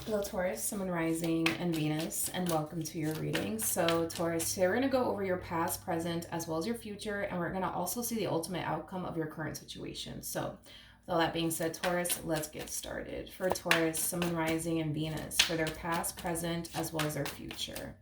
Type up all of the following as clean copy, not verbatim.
Hello Taurus, Sun, Rising, and Venus, and welcome to your reading. So Taurus, today we're going to go over your past, present, as well as your future, and we're going to also see the ultimate outcome of your current situation. So with all that being said, Taurus, let's get started. For Taurus, Sun, Rising, and Venus, for their past, present, as well as their future.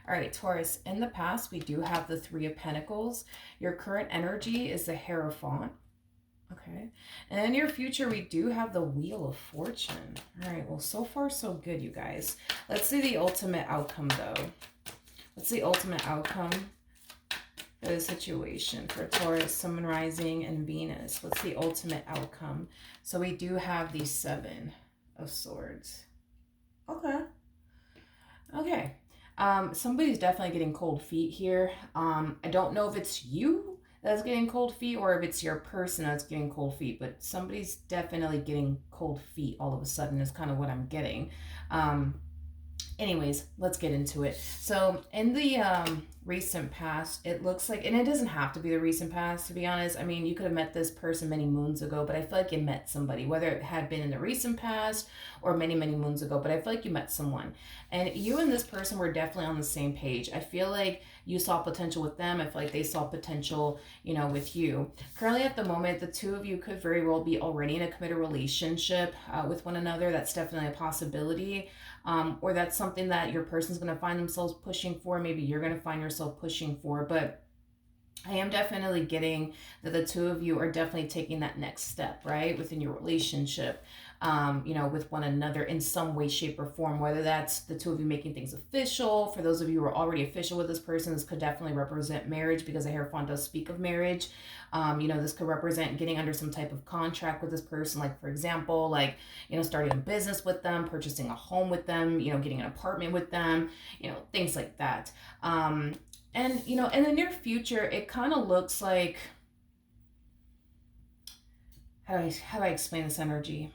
All right, Taurus, in the past, we do have the Three of Pentacles. Your current energy is the Hierophant. Okay. And in your future, we do have the Wheel of Fortune. All right. Well, so far, so good, you guys. Let's see the ultimate outcome, though. What's the ultimate outcome for the situation for Taurus, Sun, Rising, and Venus? What's the ultimate outcome? So we do have the Seven of Swords. Okay. Okay. Somebody's definitely getting cold feet here. I don't know if it's you that's getting cold feet or if it's your person that's getting cold feet, but somebody's definitely getting cold feet all of a sudden is kind of what I'm getting. Anyways, let's get into it. So in the recent past, it looks like, and it doesn't have to be the recent past, to be honest. I mean, you could have met this person many moons ago, but I feel like you met somebody, whether it had been in the recent past or many, many moons ago, but I feel like you met someone. And you and this person were definitely on the same page. I feel like you saw potential with them. I feel like they saw potential, with you. Currently at the moment, the two of you could very well be already in a committed relationship with one another. That's definitely a possibility. Or that's something that your person's going to find themselves pushing for. Maybe you're going to find yourself pushing for. But I am definitely getting that the two of you are definitely taking that next step, right, within your relationship, with one another in some way, shape, or form, whether that's the two of you making things official. For those of you who are already official with this person, this could definitely represent marriage because the Hierophant does speak of marriage. This could represent getting under some type of contract with this person, like, for example, starting a business with them, purchasing a home with them, getting an apartment with them, things like that. And, in the near future, it kind of looks like, how do I explain this energy?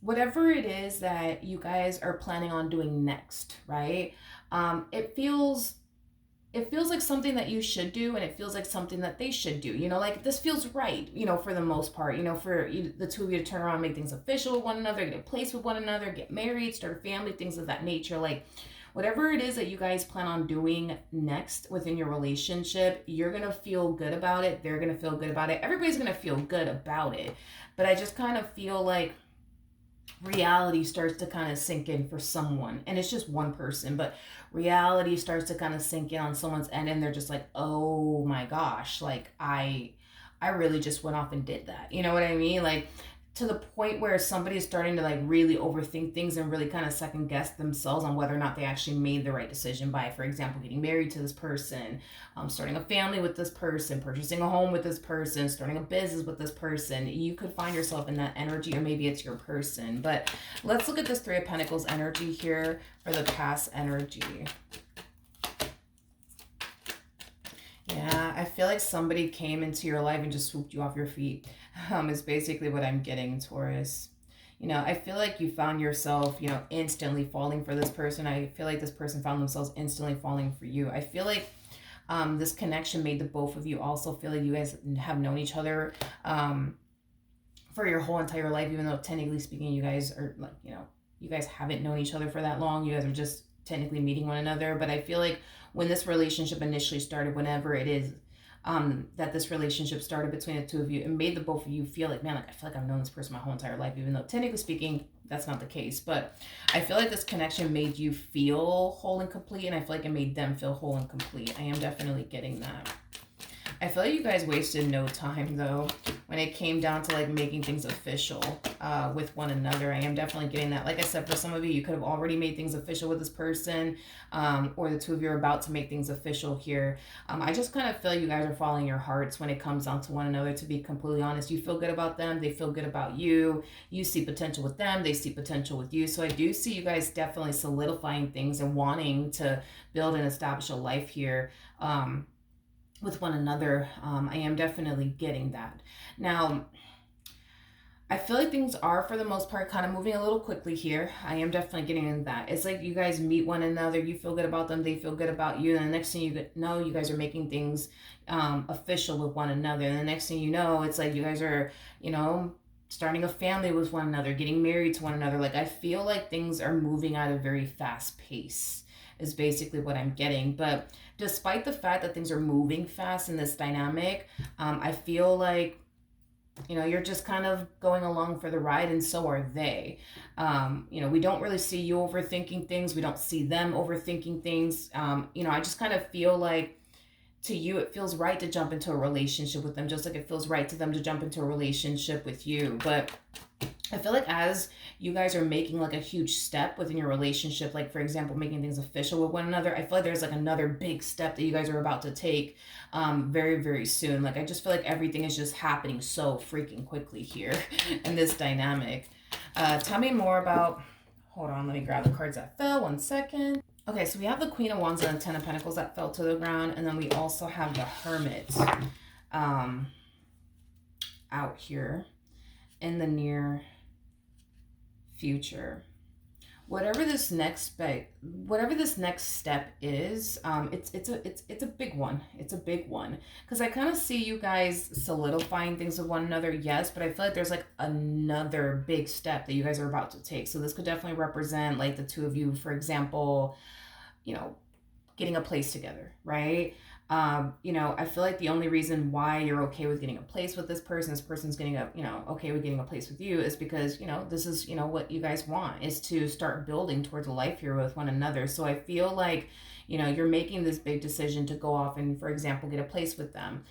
Whatever it is that you guys are planning on doing next, right? It feels like something that you should do, and it feels like something that they should do. Like this feels right, for the most part, for the two of you to turn around, make things official with one another, get a place with one another, get married, start a family, things of that nature. Like, whatever it is that you guys plan on doing next within your relationship, you're going to feel good about it. They're going to feel good about it. Everybody's going to feel good about it. But I just kind of feel like reality starts to kind of sink in for someone, and it's just one person, but reality starts to kind of sink in on someone's end, and they're just like, oh my gosh, like I really just went off and did that. You know what I mean? Like, to the point where somebody's starting to like really overthink things and really kind of second guess themselves on whether or not they actually made the right decision by, for example, getting married to this person, starting a family with this person, purchasing a home with this person, starting a business with this person. You could find yourself in that energy, or maybe it's your person. But let's look at this Three of Pentacles energy here for the past energy. Yeah, I feel like somebody came into your life and just swooped you off your feet. Is basically what I'm getting, Taurus. I feel like you found yourself, instantly falling for this person. I feel like this person found themselves instantly falling for you. I feel like this connection made the both of you also feel like you guys have known each other for your whole entire life, even though technically speaking, you guys are like, you guys haven't known each other for that long. You guys are just technically meeting one another. But I feel like when this relationship initially started, whenever it is that this relationship started between the two of you, it made the both of you feel like, man, like I feel like I've known this person my whole entire life, even though technically speaking, that's not the case. But I feel like this connection made you feel whole and complete, and I feel like it made them feel whole and complete. I am definitely getting that. I feel like you guys wasted no time, though, when it came down to, like, making things official with one another. I am definitely getting that. Like I said, for some of you, you could have already made things official with this person, or the two of you are about to make things official here. I just kind of feel you guys are following your hearts when it comes down to one another, to be completely honest. You feel good about them. They feel good about you. You see potential with them. They see potential with you. So I do see you guys definitely solidifying things and wanting to build and establish a life here. With one another. I am definitely getting that. Now, I feel like things are, for the most part, kind of moving a little quickly here. I am definitely getting into that. It's like you guys meet one another, you feel good about them, they feel good about you, and the next thing you know, you guys are making things official with one another. And the next thing you know, it's like you guys are, starting a family with one another, getting married to one another. Like, I feel like things are moving at a very fast pace, is basically what I'm getting. But despite the fact that things are moving fast in this dynamic, I feel like, you're just kind of going along for the ride, and so are they. We don't really see you overthinking things. We don't see them overthinking things. I just kind of feel like, to you, it feels right to jump into a relationship with them, just like it feels right to them to jump into a relationship with you. But I feel like as you guys are making like a huge step within your relationship, like for example, making things official with one another, I feel like there's like another big step that you guys are about to take very, very soon. Like, I just feel like everything is just happening so freaking quickly here in this dynamic. Tell me more about, hold on, let me grab the cards that fell, 1 second. Okay, so we have the Queen of Wands and the Ten of Pentacles that fell to the ground, and then we also have the Hermit out here in the near future. Whatever this next step is, it's a big one. It's a big one, because I kind of see you guys solidifying things with one another, yes, but I feel like there's like another big step that you guys are about to take. So this could definitely represent like the two of you, for example, getting a place together, right? I feel like the only reason why you're okay with getting a place with this person's getting okay with getting a place with you, is because, this is, what you guys want, is to start building towards a life here with one another. So I feel like, you're making this big decision to go off and, for example, get a place with them.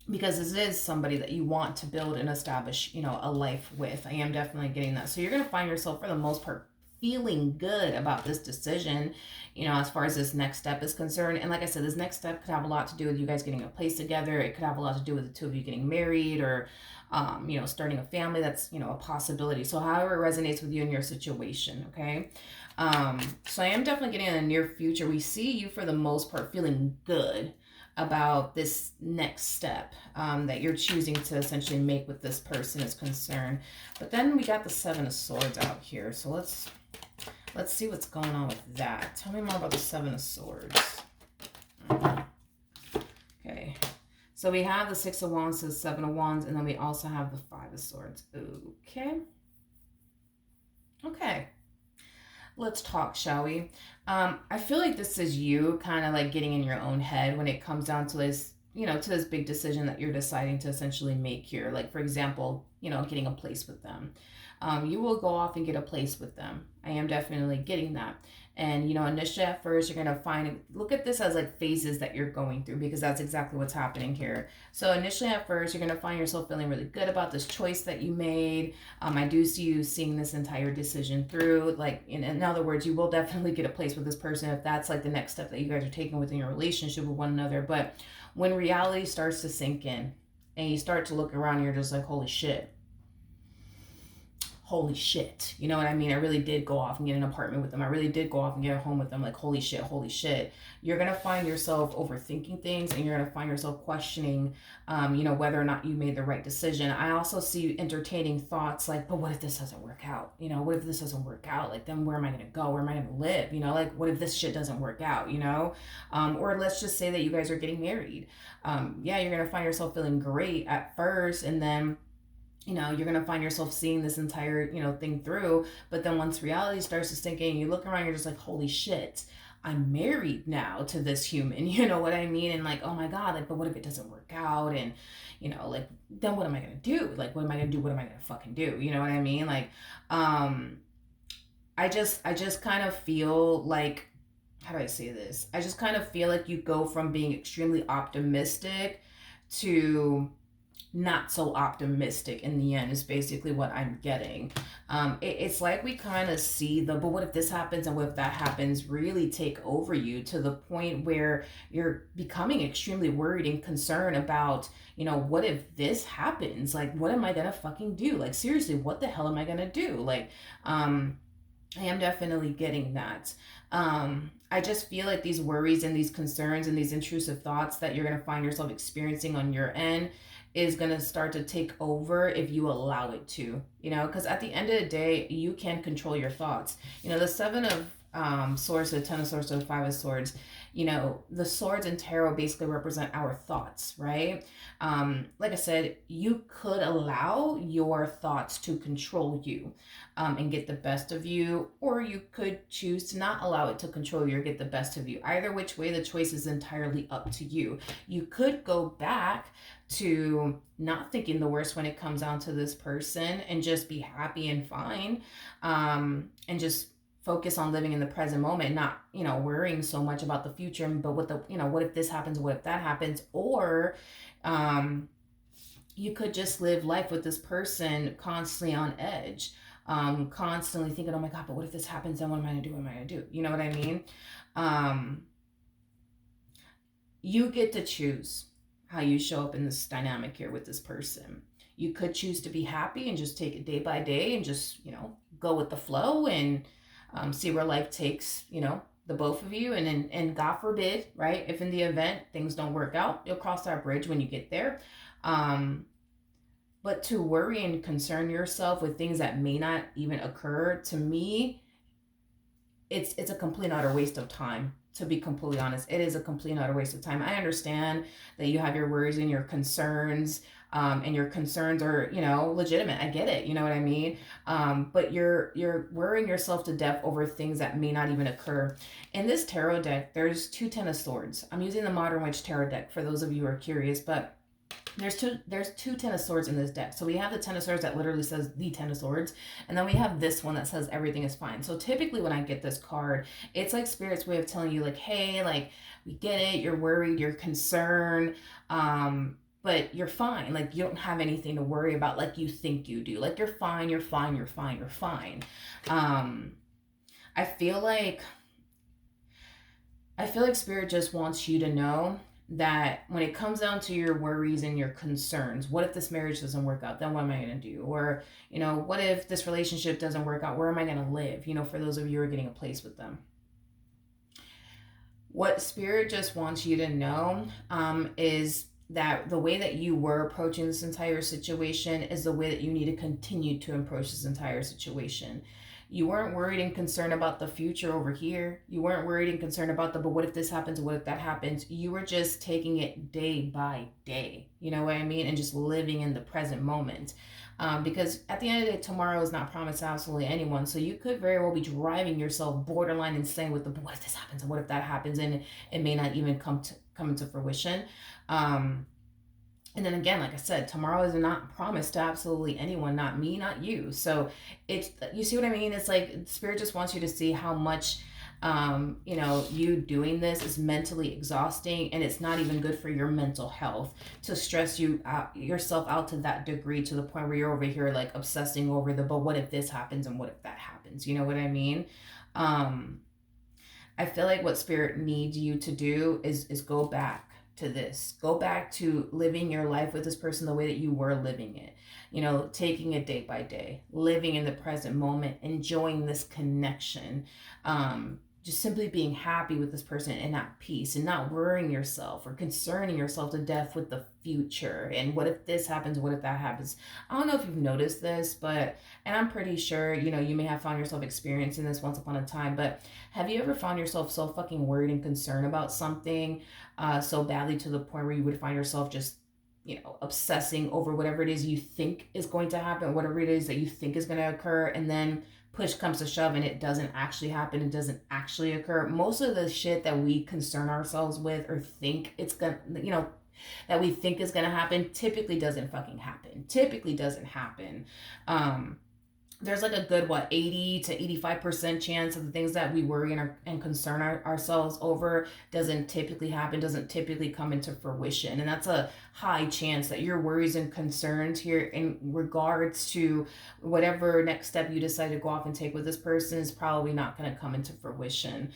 Because this is somebody that you want to build and establish, a life with. I am definitely getting that. So you're going to find yourself, for the most part, feeling good about this decision, as far as this next step is concerned. And like I said, this next step could have a lot to do with you guys getting a place together. It could have a lot to do with the two of you getting married, or, starting a family. That's, a possibility. So however it resonates with you in your situation, okay? So I am definitely getting in the near future. We see you, for the most part, feeling good about this next step that you're choosing to essentially make with this person is concerned. But then we got the Seven of Swords out here. So let's see what's going on with that. Tell me more about the Seven of Swords. Okay. So we have the Six of Wands, the Seven of Wands, and then we also have the Five of Swords. Okay. Okay. Let's talk, shall we? I feel like this is you kind of like getting in your own head when it comes down to this, to this big decision that you're deciding to essentially make here. Like, for example, getting a place with them. You will go off and get a place with them. I am definitely getting that. And, initially at first, you're going to look at this as like phases that you're going through, because that's exactly what's happening here. So initially at first, you're going to find yourself feeling really good about this choice that you made. I do see you seeing this entire decision through. Like, in other words, you will definitely get a place with this person if that's like the next step that you guys are taking within your relationship with one another. But when reality starts to sink in and you start to look around, you're just like, holy shit. Holy shit. You know what I mean? I really did go off and get an apartment with them. I really did go off and get a home with them. Like, holy shit, holy shit. You're going to find yourself overthinking things, and you're going to find yourself questioning, whether or not you made the right decision. I also see you entertaining thoughts like, but what if this doesn't work out? What if this doesn't work out? Like, then where am I going to go? Where am I going to live? Like, what if this shit doesn't work out? Or let's just say that you guys are getting married. You're going to find yourself feeling great at first, and then you're going to find yourself seeing this entire, thing through. But then once reality starts to sink in, you look around, you're just like, holy shit, I'm married now to this human. You know what I mean? And like, oh my God, like, but what if it doesn't work out? And, like, then what am I going to do? Like, what am I going to do? What am I going to fucking do? You know what I mean? Like, I just kind of feel like, how do I say this? I just kind of feel like you go from being extremely optimistic to not so optimistic in the end, is basically what I'm getting. It's like we kind of see but what if this happens and what if that happens really take over you, to the point where you're becoming extremely worried and concerned about, what if this happens? Like, what am I gonna fucking do? Like, seriously, what the hell am I gonna do? Like, I am definitely getting that. I just feel like these worries and these concerns and these intrusive thoughts that you're going to find yourself experiencing on your end is going to start to take over if you allow it to, because at the end of the day, you can control your thoughts. The Seven of swords, the ten of swords, the five of swords. You know, the swords in tarot basically represent our thoughts, right? Like I said, you could allow your thoughts to control you, and get the best of you, or you could choose to not allow it to control you or get the best of you. Either which way, the choice is entirely up to you. You could go back to not thinking the worst when it comes down to this person and just be happy and fine, and just focus on living in the present moment, not, you know, worrying so much about the future. But what the, you know, what if this happens, what if that happens? Or you could just live life with this person constantly on edge, constantly thinking, oh my God, but what if this happens? Then what am I gonna do? What am I gonna do? You know what I mean? um you get to choose how you show up in this dynamic here with this person. You could choose to be happy and just take it day by day and just, you know, go with the flow and, see where life takes, you know, the both of you. And God forbid, right? If in the event things don't work out, you'll cross that bridge when you get there. Um, but to worry and concern yourself with things that may not even occur, to me, it's a complete and utter waste of time. To be completely honest, it is a complete and utter waste of time. I understand that you have your worries and your concerns, and your concerns are, you know, legitimate. I get it. You know what I mean? But you're worrying yourself to death over things that may not even occur. In this tarot deck, there's two Ten of Swords. I'm using the Modern Witch tarot deck for those of you who are curious, but there's two Ten of Swords in this deck. So we have the Ten of Swords that literally says the Ten of Swords, and then we have this one that says everything is fine. So typically when I get this card, it's like Spirit's way of telling you, like, hey, like, we get it, you're worried, you're concerned, but you're fine. Like, you don't have anything to worry about like you think you do. Like, you're fine, you're fine, you're fine, you're fine. I feel like Spirit just wants you to know that when it comes down to your worries and your concerns, what if this marriage doesn't work out? Then what am I going to do? Or, you know, what if this relationship doesn't work out? Where am I going to live? You know, for those of you who are getting a place with them. What Spirit just wants you to know, is that the way that you were approaching this entire situation is the way that you need to continue to approach this entire situation. You weren't worried and concerned about the future over here. You weren't worried and concerned about but what if this happens? What if that happens? You were just taking it day by day. You know what I mean? And just living in the present moment. Because at the end of the day, tomorrow is not promised to absolutely anyone. So you could very well be driving yourself borderline insane with but what if this happens? And what if that happens? And it may not even come into fruition. And then again, like I said, tomorrow is not promised to absolutely anyone, not me, not you. So it's, you see what I mean? It's like Spirit just wants you to see how much, you know, you doing this is mentally exhausting, and it's not even good for your mental health to stress yourself out to that degree, to the point where you're over here like obsessing over but what if this happens and what if that happens? You know what I mean? I feel like what Spirit needs you to do is go back to this. Go back to living your life with this person the way that you were living it. You know, taking it day by day, living in the present moment, enjoying this connection. Just simply being happy with this person and at peace, and not worrying yourself or concerning yourself to death with the future. And what if this happens? What if that happens? I don't know if you've noticed this, but, and I'm pretty sure, you know, you may have found yourself experiencing this once upon a time, but have you ever found yourself so fucking worried and concerned about something so badly to the point where you would find yourself just, you know, obsessing over whatever it is you think is going to happen, whatever it is that you think is going to occur, and then push comes to shove and it doesn't actually happen, it doesn't actually occur. Most of the shit that we concern ourselves with or think it's gonna, you know, that we think is gonna happen typically doesn't fucking happen. Typically doesn't happen. There's like a good 80 to 85% chance of the things that we worry and concern ourselves over doesn't typically happen, doesn't typically come into fruition. And that's a high chance that your worries and concerns here in regards to whatever next step you decide to go off and take with this person is probably not going to come into fruition.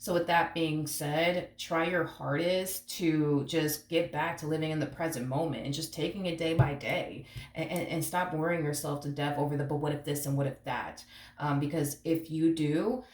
So with that being said, try your hardest to just get back to living in the present moment and just taking it day by day, and stop worrying yourself to death over but what if this and what if that? Because if you do,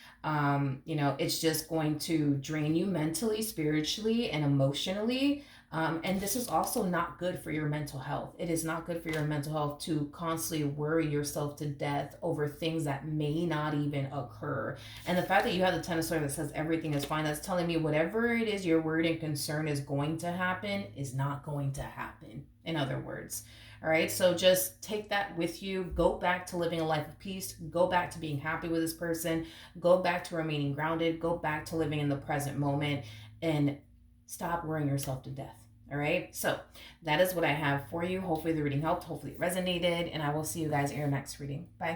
you know, it's just going to drain you mentally, spiritually, and emotionally. And this is also not good for your mental health. It is not good for your mental health to constantly worry yourself to death over things that may not even occur. And the fact that you have the Ten of Swords that says everything is fine, that's telling me whatever it is you're worried and concerned is going to happen is not going to happen, in other words. All right, so just take that with you. Go back to living a life of peace. Go back to being happy with this person. Go back to remaining grounded. Go back to living in the present moment and stop worrying yourself to death. All right, so that is what I have for you. Hopefully, the reading helped. Hopefully, it resonated. And I will see you guys in your next reading. Bye.